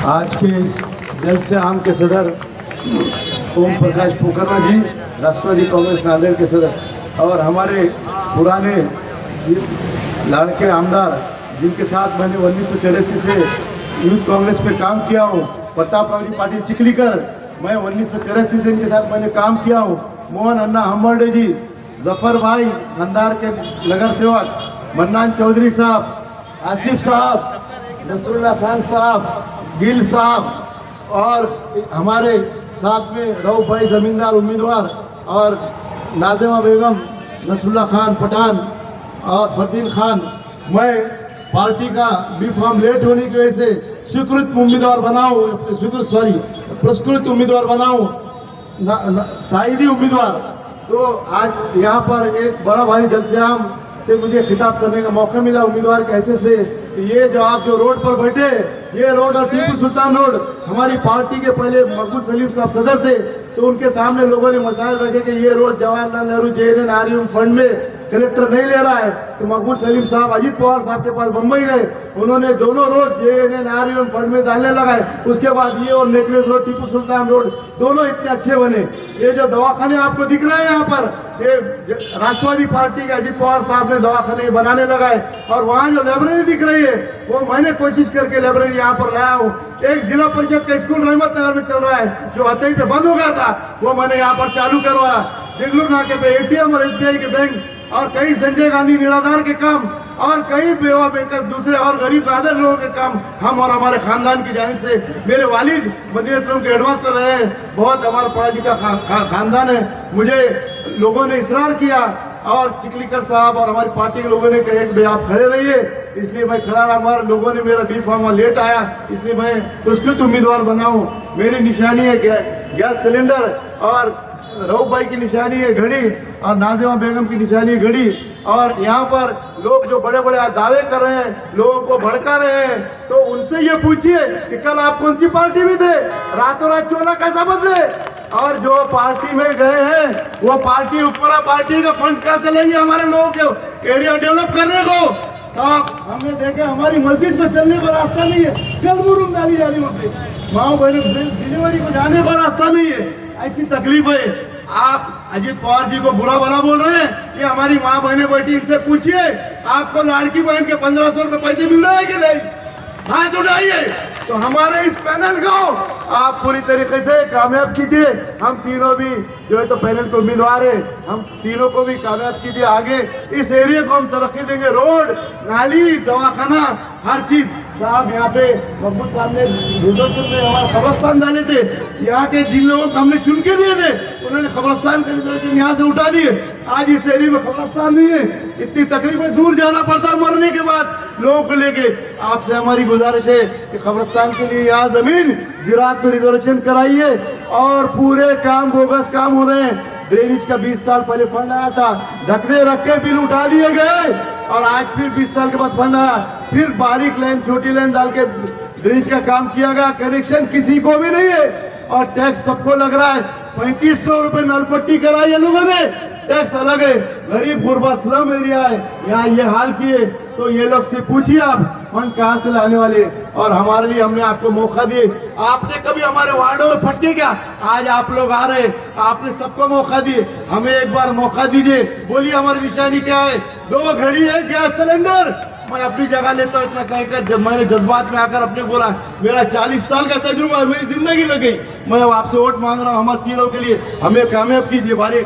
आज के इस जलसे आम के सदर ओम प्रकाश पोखरना जी, राष्ट्रवादी कांग्रेस नांदेड़ के सदर, और हमारे पुराने लाड़के आमदार जिनके साथ मैंने 1984 से यूथ कांग्रेस में काम किया हूँ, प्रतापराव जी पाटिल चिखलीकर, मैं 1984 से इनके साथ मैंने काम किया हूँ। मोहन अन्ना हम्बर्डे जी, जफर भाई अंदार के नगर सेवक, मन्नान चौधरी साहब, आसिफ साहब, नसरुल्लाह खान साहब, गिल साहब, और हमारे साथ में रऊफ भाई जमींदार उम्मीदवार, और नाजिमा बेगम, नसरुल्लाह खान पठान और फरदीन खान। मैं पार्टी का बी फॉर्म लेट होने की वजह से स्वीकृत उम्मीदवार बनाऊँ, पुरस्कृत उम्मीदवार बनाऊँ, ताइदी उम्मीदवार। तो आज यहाँ पर एक बड़ा भारी जलसेआम से मुझे खिताब करने का मौका मिला उम्मीदवार कैसे से। ये जो आप जो रोड पर बैठे, ये रोड और टीपू सुल्तान रोड, हमारी पार्टी के पहले मकबूल सलीम साहब सदर थे, तो उनके सामने लोगों ने मसाइल रखे कि ये road Jawaharlal Nehru JNNREM fund में कलेक्टर नहीं ले रहा है। तो मकबूल सलीम साहब अजीत पवार साहब के पास बम्बई गए, उन्होंने दोनों रोड JNNREM फंड में डालने लगाए। उसके बाद ये और necklace road, Tipu Sultan road, दोनों इतने अच्छे बने। ये जो दवाखाने आपको दिख रहे हैं यहाँ पर, ये राष्ट्रवादी पार्टी के अजीत पवार साहब ने दवाखाने बनाने लगाए। और वहाँ जो लाइब्रेरी दिख रही है, वो मैंने कोशिश करके लाइब्रेरी यहाँ पर लाया हूँ। एक जिला परिषद का स्कूल रहमत नगर में चल रहा है, जो हतई पे बंद हो गया था, वो मैंने यहाँ पर चालू करवाया। दिगलू नाके पे ATM और SBI के बैंक, और कई संजय गांधी निराधार के काम, और कई बेवा बैंक दूसरे और गरीब नादर लोगों के काम हम और हमारे खानदान की जानिब से, मेरे वालिद मदीनतुल के हेडमास्टर रहे, बहुत हमारा पढ़ा लिखा खानदान है। मुझे लोगों ने इसरार किया, और चिखलीकर साहब और हमारी पार्टी के लोगों ने कहे कि भाई आप खड़े रहिए, इसलिए मैं खड़ा रहा। हमारे लोगों ने मेरा बी फॉर्म लेट आया, इसलिए मैं पुरस्कृत उम्मीदवार बना हूँ। मेरी निशानी है गैस सिलेंडर, और रऊफ भाई की निशानी है घड़ी, और नाजिमा बेगम की निशानी है घड़ी। और यहाँ पर लोग जो बड़े बड़े दावे कर रहे हैं, लोगों को भड़का रहे हैं, तो उनसे ये पूछिए कि कल आप कौन सी पार्टी में थे, रातों रात चोला कैसा बदले, और जो पार्टी में गए हैं वो पार्टी ऊपर पार्टी का फंड कैसे लेंगे हमारे लोगों के एरिया डेवलप करने को। साहब हमने देखा हमारी मस्जिद में चलने का रास्ता नहीं है, जलमुरुम डाली जा रही होती, माँ बहन डिलीवरी को जाने का रास्ता नहीं है, ऐसी तकलीफ है। आप अजीत पवार जी को बुरा भला बोल रहे हैं कि हमारी माँ बहनें बैठी, इनसे पूछिए आपको लाड़की बहन के 1500 रुपए पैसे मिल रहे हैं कि नहीं, हाथ उठाइए। तो हमारे इस पैनल को आप पूरी तरीके से कामयाब कीजिए। हम तीनों भी जो है तो पैनल के उम्मीदवार है, हम तीनों को भी कामयाब कीजिए। आगे इस एरिया को हम तरक्की देंगे, रोड, नाली, दवाखाना, हर चीज। साहब यहाँ पे महबूब साहब ने गुजरपुर में हमारा कब्रस्तान डाले थे, यहाँ के जिन लोगों को हमने चुन के दिए थे, उन्होंने कब्रस्तान के यहाँ से उठा दिए। आज इस एरिया में कब्रस्तान नहीं है, इतनी तकलीफें, दूर जाना पड़ता है मरने के बाद लोगों को लेके। आपसे हमारी गुजारिश है कि कब्रस्तान के लिए यहाँ जमीन ज़राअत में रिजर्वेशन कराइए, और पूरे काम बोगस काम हो रहे हैं। ड्रेनेज का 20 साल पहले फंड आया था, ढकने रख के बिल उठा दिए गए, और आज फिर 20 साल के बाद फंड आया, फिर बारीक लाइन छोटी लाइन डाल के ड्रेनेज का काम किया गया। कनेक्शन किसी को भी नहीं है, और टैक्स सबको लग रहा है। 3500 रुपए नलपट्टी कराई है लोगों ने, टैक्स अलग है। गरीब गुरबा स्लम एरिया है, यहाँ ये हाल किए। तो ये लोग से पूछिए आप फंड कहाँ से लाने वाले, और हमारे लिए हमने आपको मौका दिए। आपने कभी हमारे वार्डों में फटके क्या, आज आप लोग आ रहे, आपने सबको मौका दिए, हमें एक बार मौका दीजिए। बोलिए हमारी निशानी क्या है, 2 घड़ी है, गैस सिलेंडर। मैं अपनी जगह लेता हूँ इतना कहकर, जब मैंने जज्बात में आकर अपने बोला, मेरा 40 साल का तजुर्बा है, मेरी जिंदगी लग गई। मैं आपसे वोट मांग रहा हूँ हमारे तीनों के लिए, हमें कामयाब कीजिए। बारी